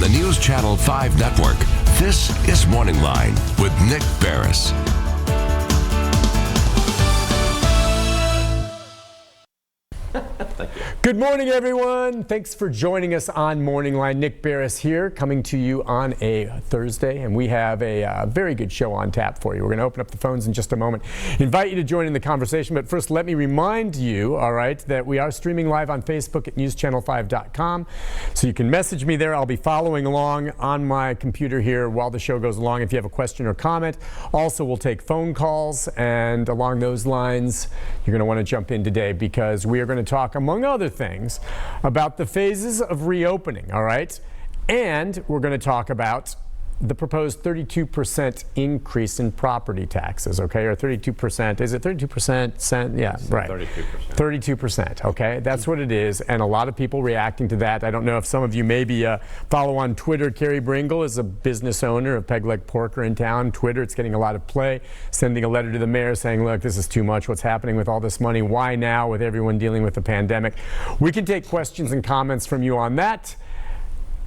the News Channel 5 network, this is MorningLine with Nick Barris. Good morning, everyone. Thanks for joining us on MorningLine. Nick Barris here, coming to you on a Thursday, and we have a very good show on tap for you. We're going to open up the phones in just a moment. Invite you to join in the conversation, but first let me remind you, all right, that we are streaming live on Facebook at newschannel5.com, so you can message me there. I'll be following along on my computer here while the show goes along if you have a question or comment. Also, we'll take phone calls, and along those lines, you're going to want to jump in today because we are going to talk, among other things, about the phases of reopening, all right? And we're going to talk about the proposed 32% increase in property taxes, okay? Or 32%, is it 32%? Yeah, right. 32%. 32%, okay? That's what it is, and a lot of people reacting to that. I don't know if some of you maybe follow on Twitter. Carrie Bringle is a business owner of Peg Leg Porker in town. Twitter, it's getting a lot of play, sending a letter to the mayor saying, look, this is too much. What's happening with all this money? Why now with everyone dealing with the pandemic? We can take questions and comments from you on that.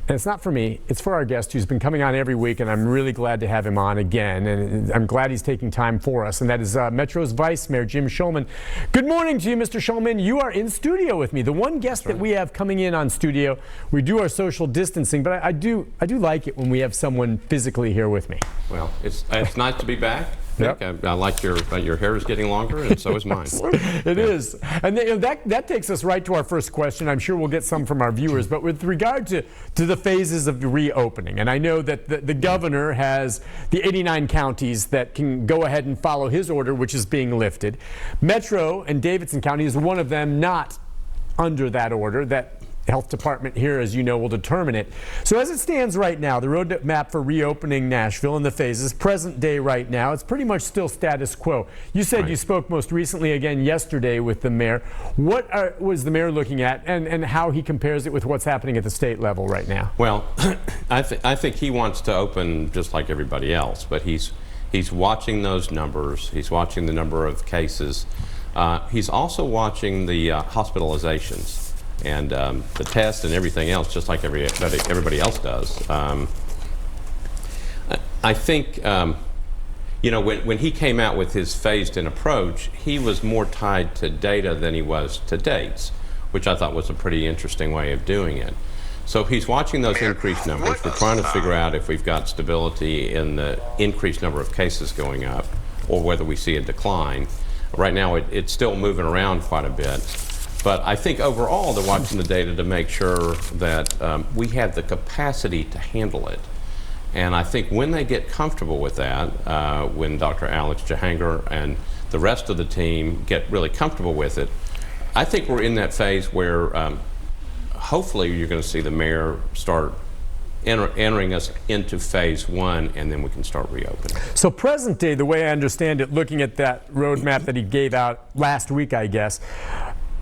And it's not for me, it's for our guest who's been coming on every week, and I'm really glad to have him on again. And I'm glad he's taking time for us, and that is Metro's Vice Mayor, Jim Shulman. Good morning to you, Mr. Shulman. You are in studio with me. The one guest that we have coming in on studio, we do our social distancing, but I do like it when we have someone physically here with me. Well, it's nice to be back. Yep. I like your hair is getting longer, and so is mine. It is. And that takes us right to our first question. I'm sure we'll get some from our viewers, but with regard to the phases of the reopening, and I know that the governor has the 89 counties that can go ahead and follow his order, which is being lifted. Metro and Davidson County is one of them not under that order. That health department here, as you know, will determine it. So as it stands right now, the roadmap for reopening Nashville and the phases, present day right now, it's pretty much still status quo. You said you spoke most recently again yesterday with the mayor. What was the mayor looking at, and how he compares it with what's happening at the state level right now? Well, I think he wants to open just like everybody else, but he's watching those numbers. He's watching the number of cases. He's also watching the hospitalizations and the test and everything else, just like everybody else does. I think, when he came out with his phased-in approach, he was more tied to data than he was to dates, which I thought was a pretty interesting way of doing it. So he's watching those increased numbers. We're trying to figure out if we've got stability in the increased number of cases going up or whether we see a decline. Right now, it's still moving around quite a bit. But I think overall they're watching the data to make sure that we have the capacity to handle it. And I think when they get comfortable with that, when Dr. Alex Jahangir and the rest of the team get really comfortable with it, I think we're in that phase where hopefully you're going to see the mayor start entering us into phase one, and then we can start reopening. So present day, the way I understand it, looking at that roadmap that he gave out last week, I guess,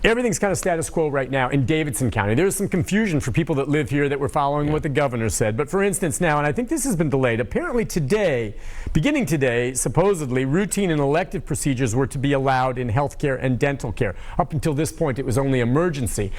everything's kind of status quo right now in Davidson County. There's some confusion for people that live here that were following what the governor said. But for instance now, and I think this has been delayed, apparently today, beginning today, supposedly, routine and elective procedures were to be allowed in healthcare and dental care. Up until this point, it was only emergency.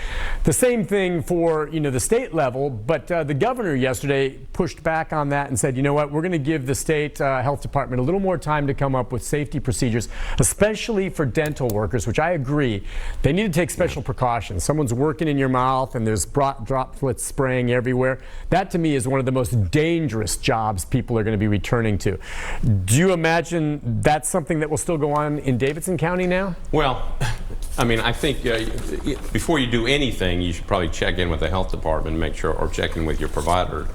The same thing for, the state level, but the governor yesterday pushed back on that and said, you know what, we're going to give the state health department a little more time to come up with safety procedures, especially for dental workers, which I agree. They need to take special precautions. Someone's working in your mouth and there's droplets spraying everywhere. That to me is one of the most dangerous jobs people are going to be returning to. Do you imagine that's something that will still go on in Davidson County now? Well, I mean, I think before you do anything, you should probably check in with the health department and make sure, or check in with your provider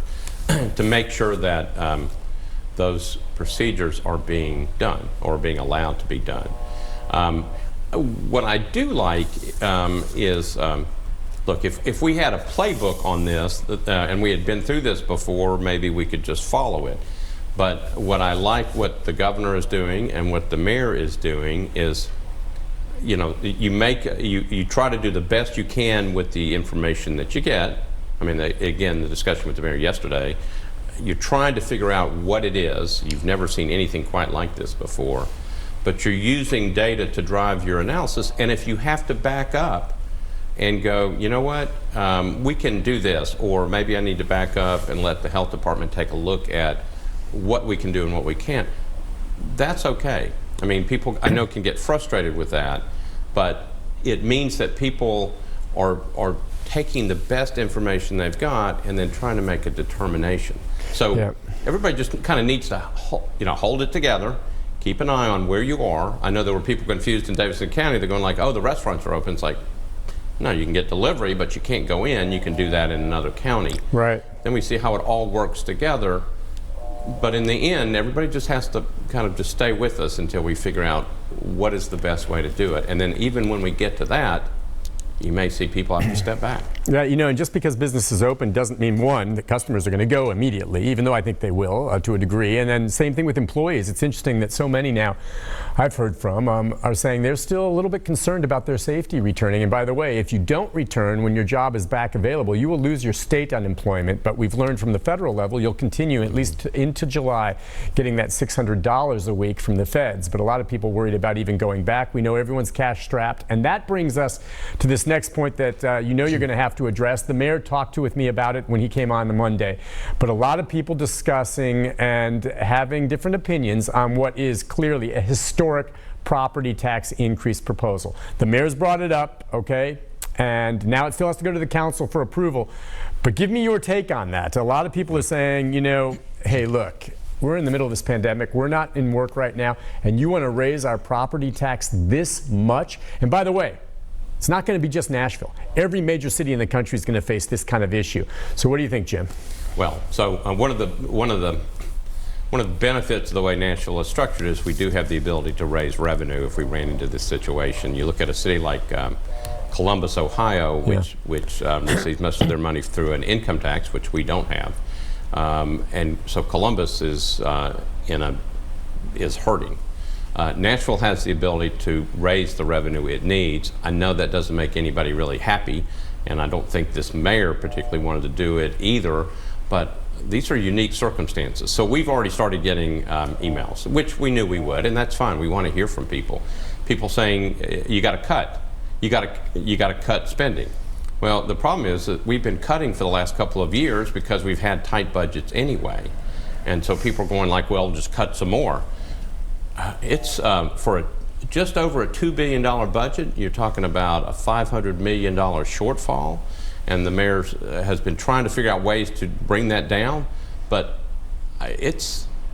to make sure that those procedures are being done or being allowed to be done. What I do like is, look, if we had a playbook on this and we had been through this before, maybe we could just follow it. But what I like what the governor is doing and what the mayor is doing is, you try to do the best you can with the information that you get. I mean, again, the discussion with the mayor yesterday, you're trying to figure out what it is. You've never seen anything quite like this before. But you're using data to drive your analysis, and if you have to back up and go, you know what, we can do this, or maybe I need to back up and let the health department take a look at what we can do and what we can't. That's okay. I mean, people I know can get frustrated with that, but it means that people are taking the best information they've got and then trying to make a determination. So everybody just kind of needs to hold it together, keep an eye on where you are. I know there were people confused in Davidson County. They're going like, oh, the restaurants are open. It's like, no, you can get delivery, but you can't go in. You can do that in another county. Right. Then we see how it all works together. But in the end, everybody just has to kind of just stay with us until we figure out what is the best way to do it. And then even when we get to that, you may see people have to step back. Yeah, and just because business is open doesn't mean, one, that customers are going to go immediately, even though I think they will to a degree. And then same thing with employees. It's interesting that so many now I've heard from are saying they're still a little bit concerned about their safety returning. And by the way, if you don't return when your job is back available, you will lose your state unemployment. But we've learned from the federal level, you'll continue at least into July getting that $600 a week from the feds. But a lot of people worried about even going back. We know everyone's cash strapped. And that brings us to this next point that you're going to have to address. The mayor talked with me about it when he came on Monday, but a lot of people discussing and having different opinions on what is clearly a historic property tax increase proposal. The mayor's brought it up, okay, and now it still has to go to the council for approval. But give me your take on that. A lot of people are saying, hey, look, we're in the middle of this pandemic. We're not in work right now, and you want to raise our property tax this much? And by the way, it's not going to be just Nashville. Every major city in the country is going to face this kind of issue. So what do you think, Jim? Well, so one of the benefits of the way Nashville is structured is we do have the ability to raise revenue if we ran into this situation. You look at a city like Columbus, Ohio, which receives most of their money through an income tax, which we don't have, and so Columbus is hurting. Nashville has the ability to raise the revenue it needs. I know that doesn't make anybody really happy, and I don't think this mayor particularly wanted to do it either, but these are unique circumstances. So we've already started getting emails, which we knew we would, and that's fine. We want to hear from people. People saying, you got to cut. You got to cut spending. Well, the problem is that we've been cutting for the last couple of years because we've had tight budgets anyway. And so people are going like, well, just cut some more. It's for just over a $2 billion budget, you're talking about a $500 million shortfall, and the mayor has been trying to figure out ways to bring that down, but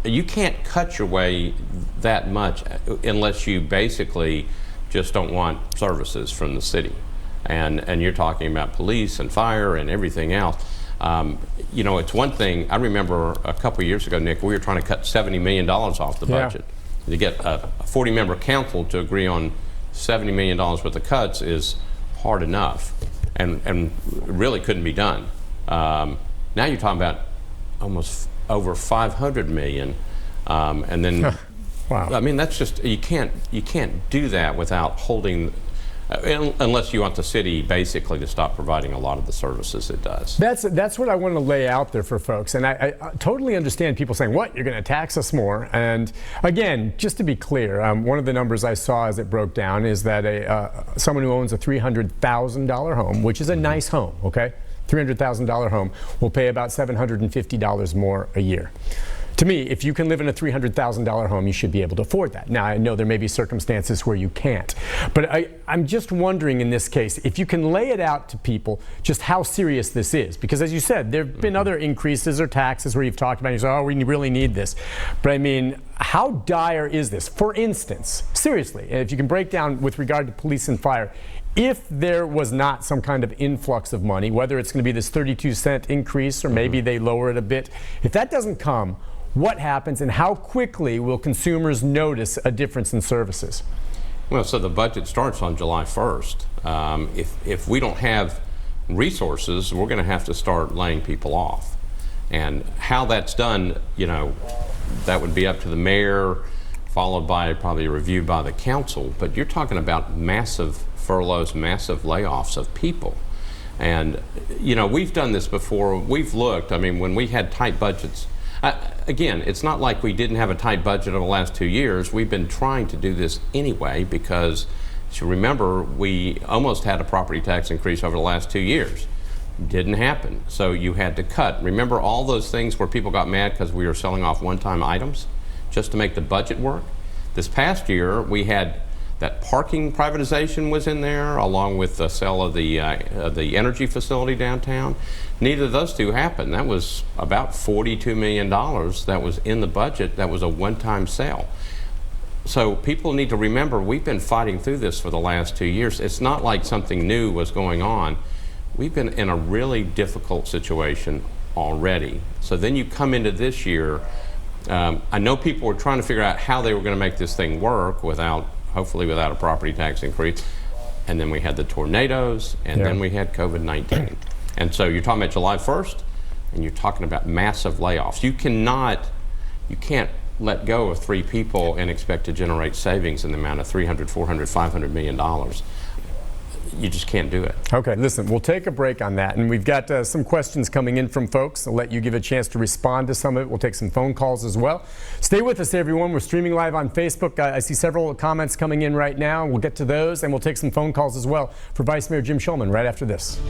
you can't cut your way that much unless you basically just don't want services from the city, and you're talking about police and fire and everything else. It's one thing. I remember a couple of years ago, Nick, we were trying to cut $70 million off the budget. To get a 40-member council to agree on $70 million worth of cuts is hard enough, and really couldn't be done. Now you're talking about almost over $500 million, and then wow. I mean, that's just you can't do that without holding. Unless you want the city basically to stop providing a lot of the services it does. That's what I want to lay out there for folks. And I totally understand people saying, what, you're going to tax us more? And again, just to be clear, one of the numbers I saw as it broke down is that someone who owns a $300,000 home, which is a nice home, okay? $300,000 home will pay about $750 more a year. To me, if you can live in a $300,000 home, you should be able to afford that. Now, I know there may be circumstances where you can't, but I'm just wondering in this case, if you can lay it out to people just how serious this is. Because as you said, there have been other increases or taxes where you've talked about, you say, oh, we really need this. But I mean, how dire is this? For instance, seriously, if you can break down with regard to police and fire, if there was not some kind of influx of money, whether it's going to be this 32-cent increase or maybe they lower it a bit, if that doesn't come, what happens and how quickly will consumers notice a difference in services? Well, so the budget starts on July 1st. If we don't have resources, we're going to have to start laying people off. And how that's done, that would be up to the mayor, followed by probably a review by the council. But you're talking about massive furloughs, massive layoffs of people. And, we've done this before. We've looked. I mean, when we had tight budgets, again, it's not like we didn't have a tight budget over the last 2 years. We've been trying to do this anyway because So remember, we almost had a property tax increase over the last 2 years. Didn't happen. So you had to cut. Remember all those things where people got mad because we were selling off one-time items just to make the budget work? This past year, we had that parking privatization was in there, along with the sale of the energy facility downtown. Neither of those two happened. That was about $42 million that was in the budget. That was a one-time sale. So people need to remember, we've been fighting through this for the last 2 years. It's not like something new was going on. We've been in a really difficult situation already. So then you come into this year, I know people were trying to figure out how they were going to make this thing work hopefully without a property tax increase. And then we had the tornadoes, and then we had COVID-19. And so you're talking about July 1st, and you're talking about massive layoffs. You can't let go of 3 people and expect to generate savings in the amount of $300, $400, $500 million. You just can't do it. Okay, listen, we'll take a break on that. And we've got some questions coming in from folks. I'll let you give a chance to respond to some of it. We'll take some phone calls as well. Stay with us, everyone. We're streaming live on Facebook. I see several comments coming in right now. We'll get to those, and we'll take some phone calls as well for Vice Mayor Jim Shulman right after this.